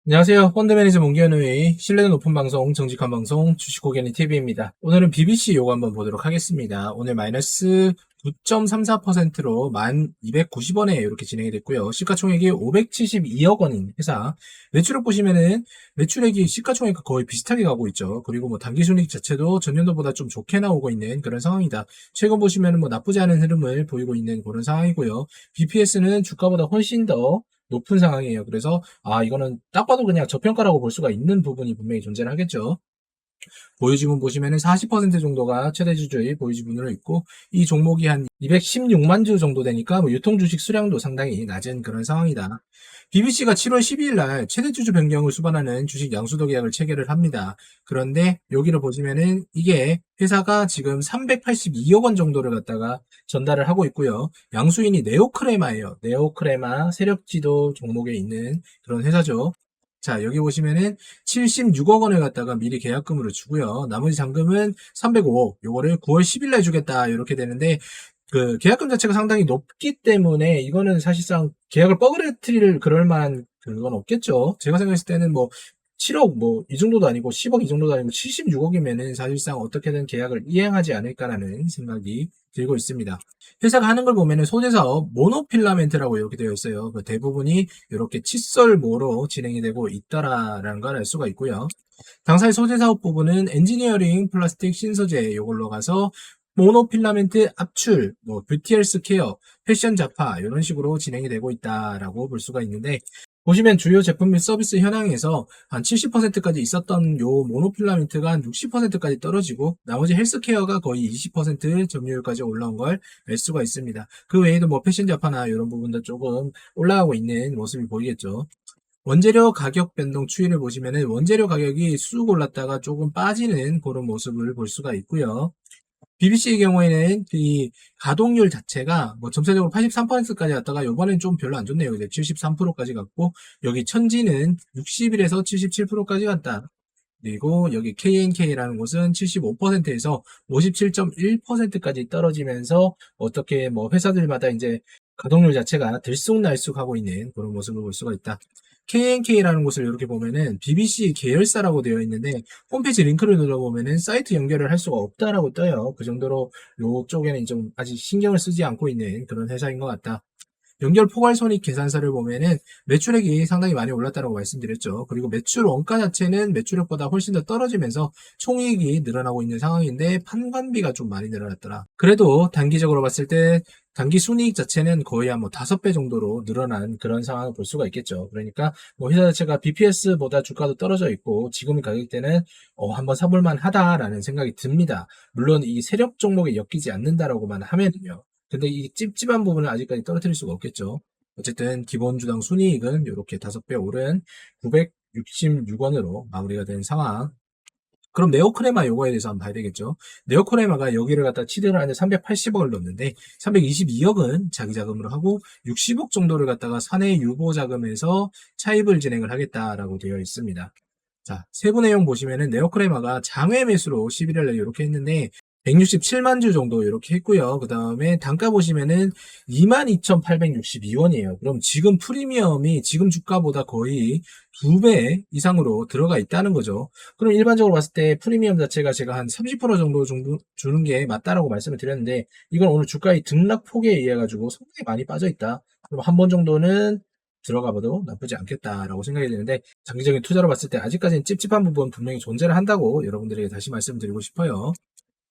안녕하세요. 펀드매니저 문기현의 신뢰도 높은 방송, 정직한 방송, 주식고객님 TV입니다. 오늘은 BBC 요거 한번 보도록 하겠습니다. 오늘 마이너스 9.34%로 1290원에 이렇게 진행이 됐고요. 시가총액이 572억 원인 회사. 매출액 보시면은 매출액이 시가총액과 거의 비슷하게 가고 있죠. 그리고 뭐 당기순이익 자체도 전년도보다 좀 좋게 나오고 있는 그런 상황이다. 최근 보시면은 뭐 나쁘지 않은 흐름을 보이고 있는 그런 상황이고요. BPS는 주가보다 훨씬 더 높은 상황이에요. 그래서 이거는 딱 봐도 그냥 저평가라고 볼 수가 있는 부분이 분명히 존재를 하겠죠. 보유지분 보시면은 40% 정도가 최대 주주의 보유지분으로 있고, 이 종목이 한 216만 주 정도 되니까 뭐 유통 주식 수량도 상당히 낮은 그런 상황이다. BBC가 7월 12일 날 최대 주주 변경을 수반하는 주식 양수도 계약을 체결을 합니다. 그런데 여기를 보시면은 이게 회사가 지금 382억 원 정도를 갖다가 전달을 하고 있고요. 양수인이 네오크레마예요. 네오크레마 세력지도 종목에 있는 그런 회사죠. 자, 여기 보시면은 76억 원을 갖다가 미리 계약금으로 주고요. 나머지 잔금은 305억, 요거를 9월 10일 날 주겠다, 이렇게 되는데, 그 계약금 자체가 상당히 높기 때문에 이거는 사실상 계약을 뻐그레뜨릴 그럴 만한 그건 없겠죠. 제가 생각했을 때는 뭐 7억 뭐 이 정도도 아니고 10억 이 정도도 아니고 76억이면은 사실상 어떻게든 계약을 이행하지 않을까라는 생각이 들고 있습니다. 회사가 하는 걸 보면은 소재 사업 모노필라멘트라고 이렇게 되어 있어요. 그 대부분이 이렇게 칫솔모로 진행이 되고 있다라는 걸 알 수가 있고요. 당사의 소재 사업 부분은 엔지니어링, 플라스틱, 신소재 이걸로 가서 모노필라멘트 압출, 뭐 뷰티 헬스 케어, 패션 잡화 이런 식으로 진행이 되고 있다라고 볼 수가 있는데, 보시면 주요 제품 및 서비스 현황에서 한 70%까지 있었던 요 모노필라멘트가 한 60%까지 떨어지고, 나머지 헬스케어가 거의 20% 점유율까지 올라온 걸 알 수가 있습니다. 그 외에도 뭐 패션 잡화나 이런 부분도 조금 올라가고 있는 모습이 보이겠죠. 원재료 가격 변동 추이를 보시면은 원재료 가격이 쑥 올랐다가 조금 빠지는 그런 모습을 볼 수가 있고요. BBC의 경우에는 이 가동률 자체가 뭐 전체적으로 83%까지 갔다가 이번엔 좀 별로 안 좋네요. 이제 73%까지 갔고, 여기 천지는 60일에서 77%까지 갔다. 그리고 여기 KNK라는 곳은 75%에서 57.1%까지 떨어지면서, 어떻게 뭐 회사들마다 이제 가동률 자체가 들쑥날쑥하고 있는 그런 모습을 볼 수가 있다. KNK라는 곳을 이렇게 보면은 BBC 계열사라고 되어 있는데, 홈페이지 링크를 눌러보면은 사이트 연결을 할 수가 없다라고 떠요. 그 정도로 이쪽에는 좀 아직 신경을 쓰지 않고 있는 그런 회사인 것 같다. 연결 포괄손익 계산서를 보면은 매출액이 상당히 많이 올랐다고 말씀드렸죠. 그리고 매출 원가 자체는 매출액보다 훨씬 더 떨어지면서 총이익이 늘어나고 있는 상황인데, 판관비가 좀 많이 늘어났더라. 그래도 단기적으로 봤을 때 단기 순이익 자체는 거의 한 뭐 5배 정도로 늘어난 그런 상황을 볼 수가 있겠죠. 그러니까 뭐 회사 자체가 BPS보다 주가도 떨어져 있고, 지금 가격대는 한번 사볼만 하다라는 생각이 듭니다. 물론 이 세력 종목에 엮이지 않는다라고만 하면요. 근데 이 찝찝한 부분을 아직까지 떨어뜨릴 수가 없겠죠. 어쨌든 기본 주당 순이익은 이렇게 5배 오른 966원으로 마무리가 된 상황. 그럼 네오크레마 요거에 대해서 한번 봐야 되겠죠. 네오크레마가 여기를 갖다 치대를 하는데 380억을 넣었는데, 322억은 자기 자금으로 하고 60억 정도를 갖다가 사내 유보 자금에서 차입을 진행을 하겠다라고 되어 있습니다. 자, 세부 내용 보시면은 네오크레마가 장외 매수로 11일 날 이렇게 했는데 167만 주 정도 이렇게 했고요. 그 다음에 단가 보시면은 22,862원이에요. 그럼 지금 프리미엄이 지금 주가보다 거의 2배 이상으로 들어가 있다는 거죠. 그럼 일반적으로 봤을 때 프리미엄 자체가 제가 한 30% 정도 주는 게 맞다라고 말씀을 드렸는데, 이건 오늘 주가의 등락폭에 의해 가지고 상당히 많이 빠져 있다. 그럼 한 번 정도는 들어가 봐도 나쁘지 않겠다라고 생각이 드는데, 장기적인 투자로 봤을 때 아직까지는 찝찝한 부분 분명히 존재를 한다고 여러분들에게 다시 말씀드리고 싶어요.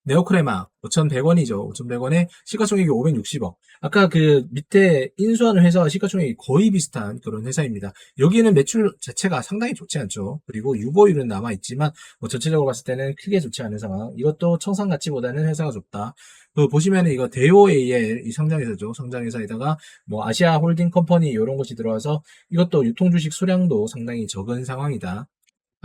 네오크레마 5,100원이죠. 5,100원에 시가총액이 560억. 아까 그 밑에 인수하는 회사와 시가총액이 거의 비슷한 그런 회사입니다. 여기는 매출 자체가 상당히 좋지 않죠. 그리고 유보율은 남아있지만 뭐 전체적으로 봤을 때는 크게 좋지 않은 상황. 이것도 청산 가치보다는 회사가 좋다. 그 보시면은 이거 대오AL 이 상장회사죠. 상장회사에다가 뭐 아시아 홀딩 컴퍼니 이런 것이 들어와서 이것도 유통주식 수량도 상당히 적은 상황이다.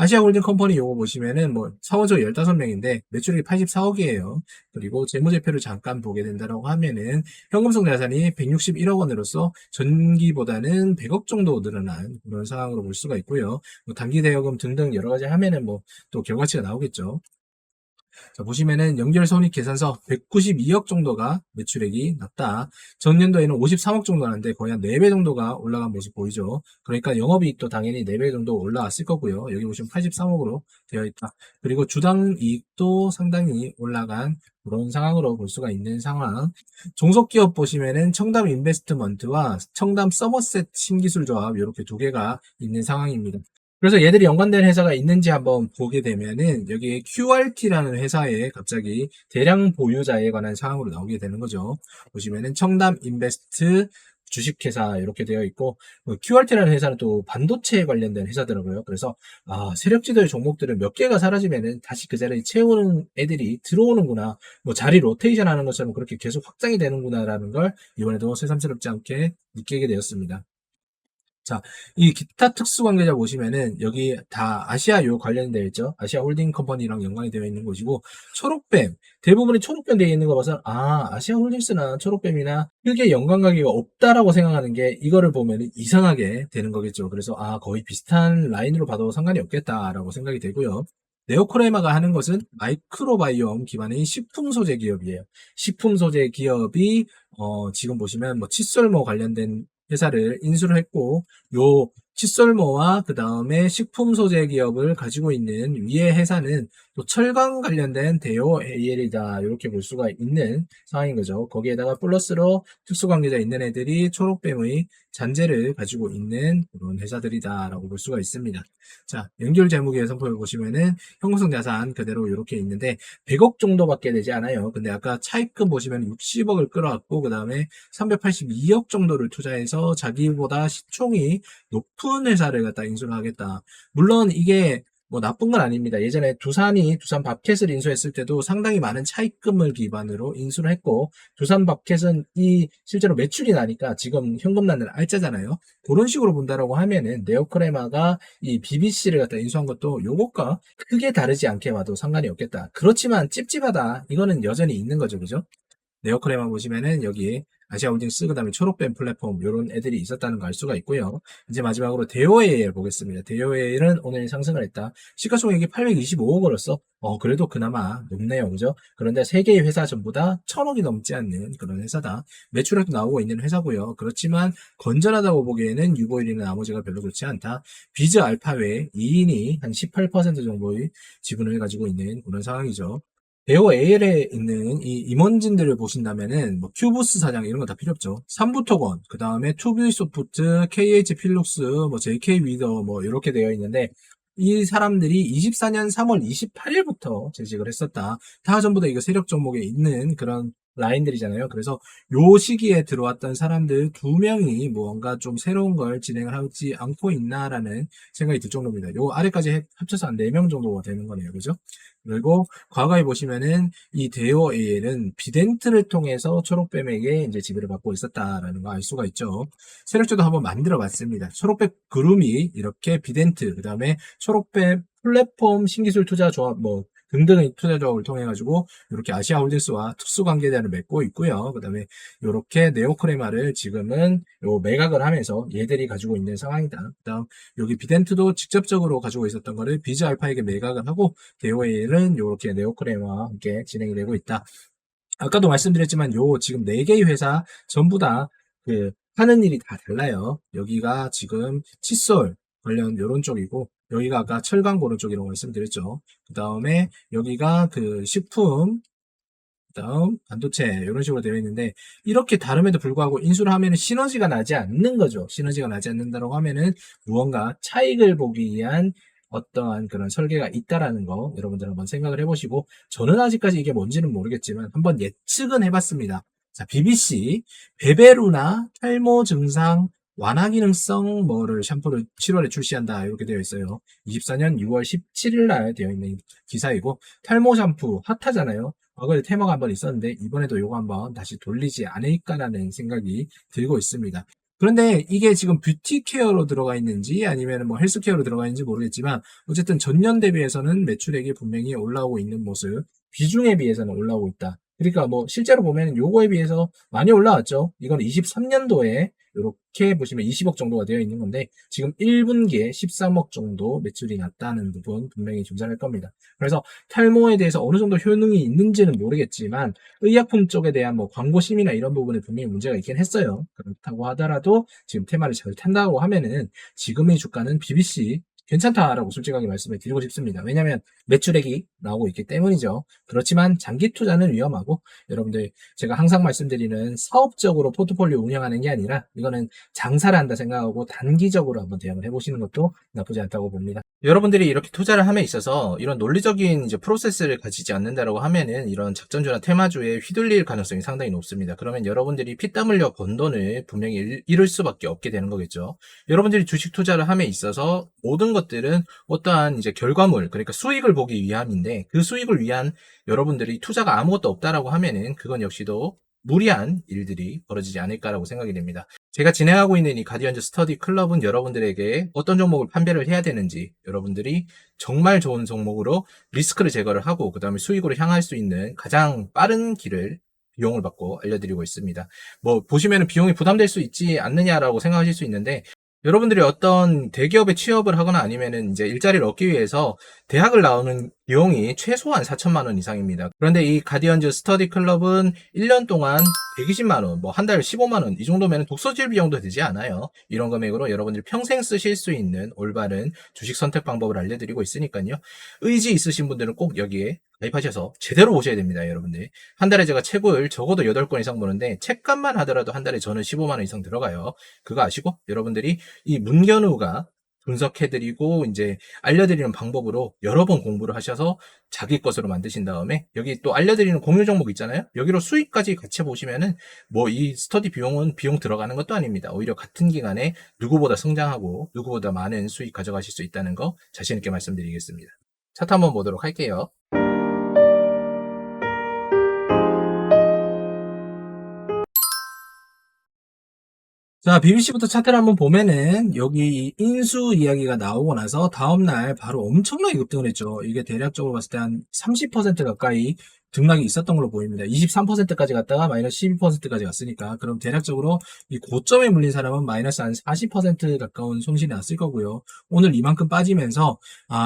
아시아 홀딩 컴퍼니 요거 보시면은 뭐 사원석 15명인데 매출액이 84억이에요. 그리고 재무제표를 잠깐 보게 된다라고 하면은 현금성 자산이 161억 원으로서 전기보다는 100억 정도 늘어난 그런 상황으로 볼 수가 있고요. 뭐 단기 대여금 등등 여러 가지 하면은 뭐 또 결과치가 나오겠죠. 자, 보시면은 연결 손익계산서 192억 정도가 매출액이 났다. 전년도에는 53억 정도 나는데 거의 한 4배 정도가 올라간 모습 보이죠. 그러니까 영업이익도 당연히 4배 정도 올라왔을 거고요. 여기 보시면 83억으로 되어 있다. 그리고 주당 이익도 상당히 올라간 그런 상황으로 볼 수가 있는 상황. 종속기업 보시면은 청담 인베스트먼트와 청담 서머셋 신기술조합 이렇게 두 개가 있는 상황입니다. 그래서 얘들이 연관된 회사가 있는지 한번 보게 되면은 여기에 QRT라는 회사에 갑자기 대량 보유자에 관한 사항으로 나오게 되는 거죠. 보시면은 청담 인베스트 주식회사 이렇게 되어 있고 QRT라는 회사는 또 반도체에 관련된 회사더라고요. 그래서 세력지도의 종목들은 몇 개가 사라지면은 다시 그 자리에 채우는 애들이 들어오는구나. 뭐 자리 로테이션 하는 것처럼 그렇게 계속 확장이 되는구나라는 걸 이번에도 새삼스럽지 않게 느끼게 되었습니다. 자, 이 기타 특수관계자 보시면은 여기 다 아시아요 관련되어 있죠. 아시아 홀딩 컴퍼니랑 연관이 되어 있는 곳이고 초록뱀 대부분이 초록뱀 되어 있는 거 봐서 아시아 홀딩스나 초록뱀이나 크게 연관관계가 없다라고 생각하는 게 이거를 보면은 이상하게 되는 거겠죠. 그래서 거의 비슷한 라인으로 봐도 상관이 없겠다라고 생각이 되고요. 네오크레마가 하는 것은 마이크로바이옴 기반의 식품 소재 기업이에요. 식품 소재 기업이 지금 보시면 뭐 칫솔모 관련된 회사를 인수를 했고 요 칫솔모와 그 다음에 식품 소재 기업을 가지고 있는 위의 회사는 또 철강 관련된 대오 AL이다 이렇게 볼 수가 있는 상황인 거죠. 거기에다가 플러스로 특수관계자 있는 애들이 초록뱀의 잔재를 가지고 있는 그런 회사들이다라고 볼 수가 있습니다. 자, 연결 재무의 성품을 보시면은 형성 자산 그대로 이렇게 있는데 100억 정도밖에 되지 않아요. 근데 아까 차입금 보시면 60억을 끌어왔고 그 다음에 382억 정도를 투자해서 자기보다 시총이 높은 회사를 갖다 인수를 하겠다. 물론 이게 뭐 나쁜 건 아닙니다. 예전에 두산이 두산 밥켓을 인수했을 때도 상당히 많은 차입금을 기반으로 인수를 했고 두산 밥켓은 이 실제로 매출이 나니까 지금 현금 나는 알짜잖아요. 그런 식으로 본다라고 하면은 네오크레마가 이 BBC를 갖다 인수한 것도 요것과 크게 다르지 않게 봐도 상관이 없겠다. 그렇지만 찝찝하다. 이거는 여전히 있는 거죠. 그죠? 네오크레마 보시면은 여기 아시아홀딩스 그다음에 초록뱀 플랫폼 이런 애들이 있었다는 걸 알 수가 있고요. 이제 마지막으로 대오에일 보겠습니다. 대오에일은 오늘 상승을 했다. 시가총액이 825억으로서 그래도 그나마 높네요. 그죠? 그런데 세 개의 회사 전부 다 1000억이 넘지 않는 그런 회사다. 매출액도 나오고 있는 회사고요. 그렇지만 건전하다고 보기에는 유보율이나 나머지가 별로 좋지 않다. 비즈 알파 외 2인이 한 18% 정도의 지분을 가지고 있는 그런 상황이죠. 대호 AL에 있는 이 임원진들을 보신다면은 뭐 큐브스 사장 이런 거 다 필요 없죠. 삼부토건, 그 다음에 투비소프트, KH 필룩스, 뭐 JK 위더 뭐 이렇게 되어 있는데 이 사람들이 24년 3월 28일부터 재직을 했었다. 다 전부 다 이거 세력 종목에 있는 그런 라인들이잖아요. 그래서 요 시기에 들어왔던 사람들 2명이 뭔가 좀 새로운 걸 진행을 하지 않고 있나라는 생각이 들 정도입니다. 요 아래까지 합쳐서 한 4명 정도가 되는 거네요. 그죠? 그리고 과거에 보시면은 이 대오 AL은 비덴트를 통해서 초록뱀에게 이제 지배를 받고 있었다라는 거 알 수가 있죠. 세력주도 한번 만들어 봤습니다. 초록뱀 그룹이 이렇게 비덴트, 그 다음에 초록뱀 플랫폼 신기술 투자 조합 뭐 등등의 투자 조합을 통해 가지고 이렇게 아시아 홀딩스와 특수 관계자를 맺고 있고요. 그다음에 이렇게 네오크레마를 지금은 요 매각을 하면서 얘들이 가지고 있는 상황이다. 그다음 여기 비덴트도 직접적으로 가지고 있었던 거를 비즈 알파에게 매각을 하고 대오에일은 이렇게 네오크레마와 함께 진행이 되고 있다. 아까도 말씀드렸지만 요 지금 4개의 회사 전부 다 그 하는 일이 다 달라요. 여기가 지금 칫솔 관련 요런 쪽이고 여기가 아까 철강 보는 쪽이라고 말씀드렸죠. 그 다음에 여기가 그 식품 그다음 반도체 이런 식으로 되어 있는데 이렇게 다름에도 불구하고 인수를 하면은 시너지가 나지 않는 거죠. 시너지가 나지 않는다고 하면은 무언가 차익을 보기 위한 어떠한 그런 설계가 있다라는 거 여러분들 한번 생각을 해보시고 저는 아직까지 이게 뭔지는 모르겠지만 한번 예측은 해봤습니다. 자, BBC 베베루나 탈모 증상 완화 기능성 뭐를 샴푸를 7월에 출시한다 이렇게 되어 있어요. 24년 6월 17일 날 되어 있는 기사이고 탈모 샴푸 핫하잖아요. 과거에 테마가 한번 있었는데 이번에도 이거 한번 다시 돌리지 않을까라는 생각이 들고 있습니다. 그런데 이게 지금 뷰티 케어로 들어가 있는지 아니면 뭐 헬스 케어로 들어가 있는지 모르겠지만 어쨌든 전년 대비해서는 매출액이 분명히 올라오고 있는 모습, 비중에 비해서는 올라오고 있다. 그러니까 뭐 실제로 보면 요거에 비해서 많이 올라왔죠. 이건 23년도에 이렇게 보시면 20억 정도가 되어 있는 건데 지금 1분기에 13억 정도 매출이 났다는 부분 분명히 존재할 겁니다. 그래서 탈모에 대해서 어느 정도 효능이 있는지는 모르겠지만 의약품 쪽에 대한 뭐 광고심이나 이런 부분에 분명히 문제가 있긴 했어요. 그렇다고 하더라도 지금 테마를 잘 탄다고 하면은 지금의 주가는 BBC 괜찮다라고 솔직하게 말씀을 드리고 싶습니다. 왜냐하면 매출액이 나오고 있기 때문이죠. 그렇지만 장기 투자는 위험하고 여러분들 제가 항상 말씀드리는 사업적으로 포트폴리오 운영하는 게 아니라 이거는 장사를 한다 생각하고 단기적으로 한번 대응을 해보시는 것도 나쁘지 않다고 봅니다. 여러분들이 이렇게 투자를 함에 있어서 이런 논리적인 이제 프로세스를 가지지 않는다라고 하면은 이런 작전주나 테마주에 휘둘릴 가능성이 상당히 높습니다. 그러면 여러분들이 피땀 흘려 번 돈을 분명히 잃을 수밖에 없게 되는 거겠죠. 여러분들이 주식 투자를 함에 있어서 모든 것들은 어떠한 이제 결과물, 그러니까 수익을 보기 위함인데 그 수익을 위한 여러분들이 투자가 아무것도 없다라고 하면은 그건 역시도 무리한 일들이 벌어지지 않을까라고 생각이 됩니다. 제가 진행하고 있는 이 가디언즈 스터디 클럽은 여러분들에게 어떤 종목을 판별을 해야 되는지 여러분들이 정말 좋은 종목으로 리스크를 제거를 하고 그 다음에 수익으로 향할 수 있는 가장 빠른 길을 비용을 받고 알려드리고 있습니다. 뭐 보시면 비용이 부담될 수 있지 않느냐라고 생각하실 수 있는데 여러분들이 어떤 대기업에 취업을 하거나 아니면은 이제 일자리를 얻기 위해서 대학을 나오는 비용이 최소한 4천만 원 이상입니다. 그런데 이 가디언즈 스터디 클럽은 1년 동안 120만 원, 뭐 한 달에 15만 원, 이 정도면 독서질 비용도 되지 않아요. 이런 금액으로 여러분들이 평생 쓰실 수 있는 올바른 주식 선택 방법을 알려드리고 있으니까요. 의지 있으신 분들은 꼭 여기에 가입하셔서 제대로 보셔야 됩니다, 여러분들. 한 달에 제가 책을 적어도 8권 이상 보는데 책값만 하더라도 한 달에 저는 15만 원 이상 들어가요. 그거 아시고 여러분들이 이 문견우가 분석해드리고 이제 알려드리는 방법으로 여러 번 공부를 하셔서 자기 것으로 만드신 다음에 여기 또 알려드리는 공유 종목 있잖아요. 여기로 수익까지 같이 보시면은 뭐 이 스터디 비용은 비용 들어가는 것도 아닙니다. 오히려 같은 기간에 누구보다 성장하고 누구보다 많은 수익 가져가실 수 있다는 거 자신 있게 말씀드리겠습니다. 차트 한번 보도록 할게요. 자, BBC부터 차트를 한번 보면은 여기 인수 이야기가 나오고 나서 다음날 바로 엄청나게 급등을 했죠. 이게 대략적으로 봤을 때 한 30% 가까이 등락이 있었던 걸로 보입니다. 23%까지 갔다가 마이너스 12%까지 갔으니까 그럼 대략적으로 이 고점에 물린 사람은 마이너스 한 40% 가까운 손실이 났을 거고요. 오늘 이만큼 빠지면서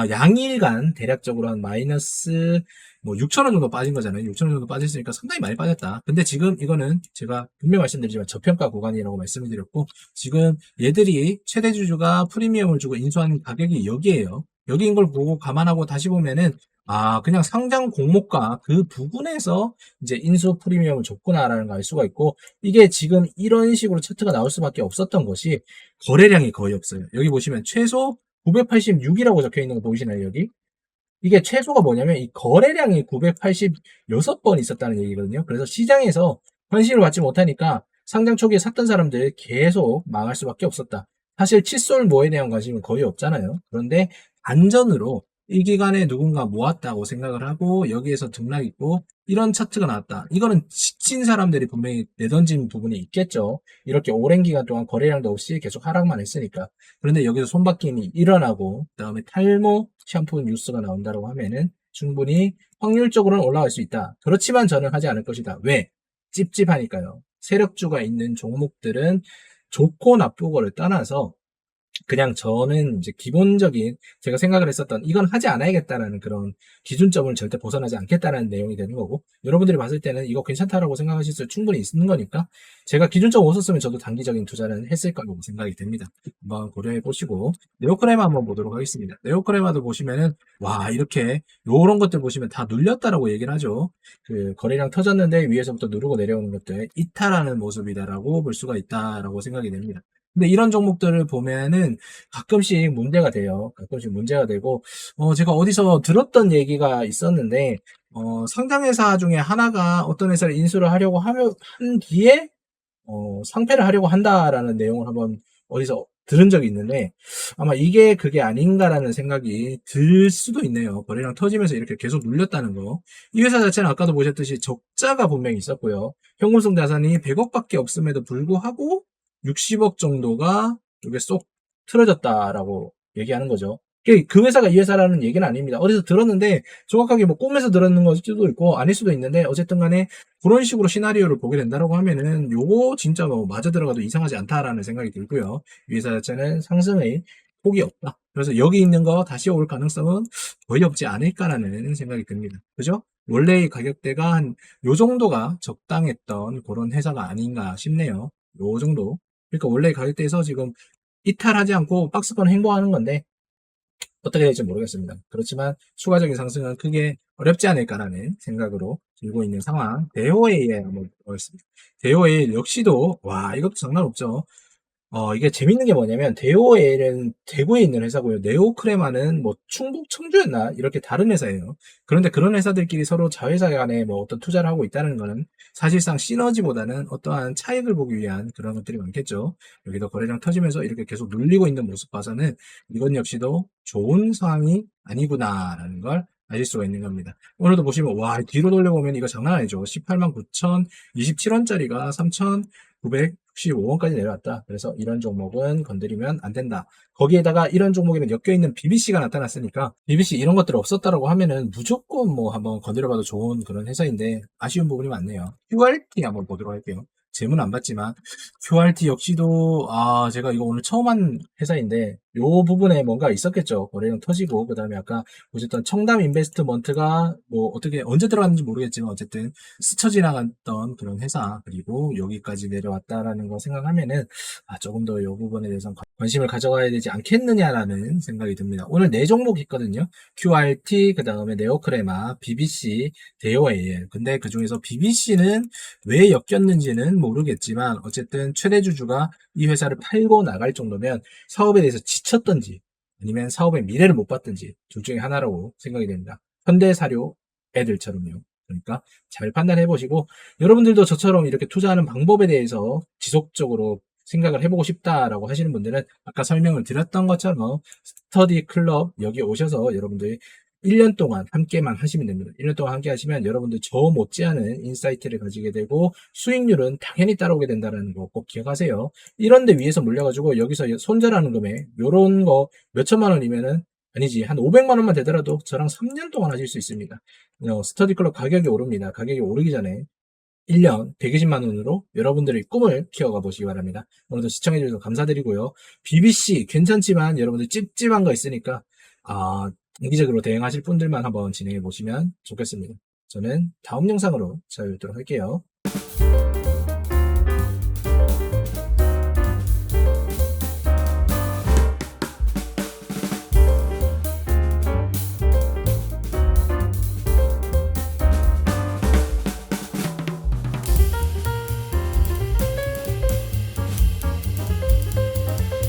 양일간 대략적으로 한 마이너스 뭐 6천원 정도 빠진 거잖아요. 6천원 정도 빠졌으니까 상당히 많이 빠졌다. 근데 지금 이거는 제가 분명히 말씀드리지만 저평가 구간이라고 말씀을 드렸고 지금 얘들이 최대 주주가 프리미엄을 주고 인수한 가격이 여기에요. 여기인 걸 보고 감안하고 다시 보면은 그냥 상장 공모가 그 부분에서 이제 인수 프리미엄을 줬구나라는 걸 알 수가 있고 이게 지금 이런 식으로 차트가 나올 수밖에 없었던 것이 거래량이 거의 없어요. 여기 보시면 최소 986이라고 적혀 있는 거 보이시나요, 여기? 이게 최소가 뭐냐면 이 거래량이 986번 있었다는 얘기거든요. 그래서 시장에서 관심을 받지 못하니까 상장 초기에 샀던 사람들 계속 망할 수밖에 없었다. 사실 칫솔모에 대한 관심은 거의 없잖아요. 그런데 안전으로 이 기간에 누군가 모았다고 생각을 하고 여기에서 등락 있고 이런 차트가 나왔다. 이거는 지친 사람들이 분명히 내던진 부분이 있겠죠. 이렇게 오랜 기간 동안 거래량도 없이 계속 하락만 했으니까. 그런데 여기서 손바뀜이 일어나고 그다음에 탈모 샴푸 뉴스가 나온다고 하면은 충분히 확률적으로는 올라갈 수 있다. 그렇지만 저는 하지 않을 것이다. 왜? 찝찝하니까요. 세력주가 있는 종목들은 좋고 나쁘고를 떠나서 그냥 저는 이제 기본적인 제가 생각을 했었던 이건 하지 않아야겠다라는 그런 기준점을 절대 벗어나지 않겠다라는 내용이 되는 거고 여러분들이 봤을 때는 이거 괜찮다라고 생각하실 수 충분히 있는 거니까 제가 기준점 없었으면 저도 단기적인 투자는 했을 거라고 생각이 됩니다. 한번 고려해 보시고 네오크레마 한번 보도록 하겠습니다. 네오크레마도 보시면은 와 이렇게 요런 것들 보시면 다 눌렸다라고 얘기를 하죠. 그 거래량 터졌는데 위에서부터 누르고 내려오는 것들 이탈하는 모습이다라고 볼 수가 있다라고 생각이 됩니다. 근데 이런 종목들을 보면은 가끔씩 문제가 돼요. 가끔씩 문제가 되고, 제가 어디서 들었던 얘기가 있었는데, 상장회사 중에 하나가 어떤 회사를 인수를 하려고 한 뒤에, 상패를 하려고 한다라는 내용을 한번 어디서 들은 적이 있는데, 아마 이게 그게 아닌가라는 생각이 들 수도 있네요. 거래량 터지면서 이렇게 계속 눌렸다는 거. 이 회사 자체는 아까도 보셨듯이 적자가 분명히 있었고요. 현금성 자산이 100억밖에 없음에도 불구하고, 60억 정도가 이게 쏙 틀어졌다라고 얘기하는 거죠. 그 회사가 이 회사라는 얘기는 아닙니다. 어디서 들었는데 정확하게 뭐 꿈에서 들었는 걸 수도 있고 아닐 수도 있는데 어쨌든 간에 그런 식으로 시나리오를 보게 된다라고 하면은 요거 진짜 뭐 맞아 들어가도 이상하지 않다라는 생각이 들고요. 이 회사 자체는 상승의 폭이 없다. 그래서 여기 있는 거 다시 올 가능성은 거의 없지 않을까라는 생각이 듭니다. 그죠? 원래의 가격대가 한 요 정도가 적당했던 그런 회사가 아닌가 싶네요. 요 정도. 그러니까 원래 가격대에서 지금 이탈하지 않고 박스권 행보하는 건데 어떻게 될지 모르겠습니다. 그렇지만 추가적인 상승은 크게 어렵지 않을까라는 생각으로 들고 있는 상황. 대호에이에 한번 보겠습니다. 대호에이 역시도 와 이것도 장난 없죠. 이게 재밌는 게 뭐냐면, 대오에는 대구에 있는 회사고요. 네오크레마는 뭐 충북 청주였나? 이렇게 다른 회사예요. 그런데 그런 회사들끼리 서로 자회사 간에 뭐 어떤 투자를 하고 있다는 거는 사실상 시너지보다는 어떠한 차익을 보기 위한 그런 것들이 많겠죠. 여기도 거래량 터지면서 이렇게 계속 눌리고 있는 모습 봐서는 이건 역시도 좋은 상황이 아니구나라는 걸 아실 수가 있는 겁니다. 오늘도 보시면, 와, 뒤로 돌려보면 이거 장난 아니죠. 18만 9,027원짜리가 3,965원까지 내려왔다. 그래서 이런 종목은 건드리면 안 된다. 거기에다가 이런 종목에는 엮여있는 BBC가 나타났으니까 BBC 이런 것들 없었다라고 하면은 무조건 뭐 한번 건드려봐도 좋은 그런 회사인데 아쉬운 부분이 많네요. QRT 한번 보도록 할게요. 제문 안 봤지만 QRT 역시도 제가 이거 오늘 처음 한 회사인데 요 부분에 뭔가 있었겠죠. 거래량 터지고 그 다음에 아까 보셨던 청담 인베스트먼트가 뭐 어떻게 언제 들어갔는지 모르겠지만 어쨌든 스쳐 지나갔던 그런 회사 그리고 여기까지 내려왔다라는 거 생각하면은 조금 더 이 부분에 대해서 관심을 가져가야 되지 않겠느냐라는 생각이 듭니다. 오늘 네 종목 있거든요. QRT, 그 다음에 네오크레마, BBC, 대오AL. 근데 그 중에서 BBC는 왜 엮였는지는 모르겠지만 어쨌든 최대 주주가 이 회사를 팔고 나갈 정도면 사업에 대해서 지쳤던지 아니면 사업의 미래를 못 봤던지 둘 중에 하나라고 생각이 됩니다. 현대사료 애들처럼요. 그러니까 잘 판단해 보시고 여러분들도 저처럼 이렇게 투자하는 방법에 대해서 지속적으로 생각을 해보고 싶다라고 하시는 분들은 아까 설명을 드렸던 것처럼 스터디 클럽 여기 오셔서 여러분들이 1년 동안 함께만 하시면 됩니다. 1년 동안 함께 하시면 여러분들 저 못지않은 인사이트를 가지게 되고 수익률은 당연히 따라오게 된다는 거 꼭 기억하세요. 이런데 위에서 물려가지고 여기서 손절하는 금액 요런 거 몇천만 원이면은 아니지 한 500만 원만 되더라도 저랑 3년 동안 하실 수 있습니다. 스터디 클럽 가격이 오릅니다. 가격이 오르기 전에 1년 120만 원으로 여러분들의 꿈을 키워가 보시기 바랍니다. 오늘도 시청해주셔서 감사드리고요. BBC 괜찮지만 여러분들 찝찝한 거 있으니까 단기적으로 대응하실 분들만 한번 진행해 보시면 좋겠습니다. 저는 다음 영상으로 찾아뵙도록 할게요.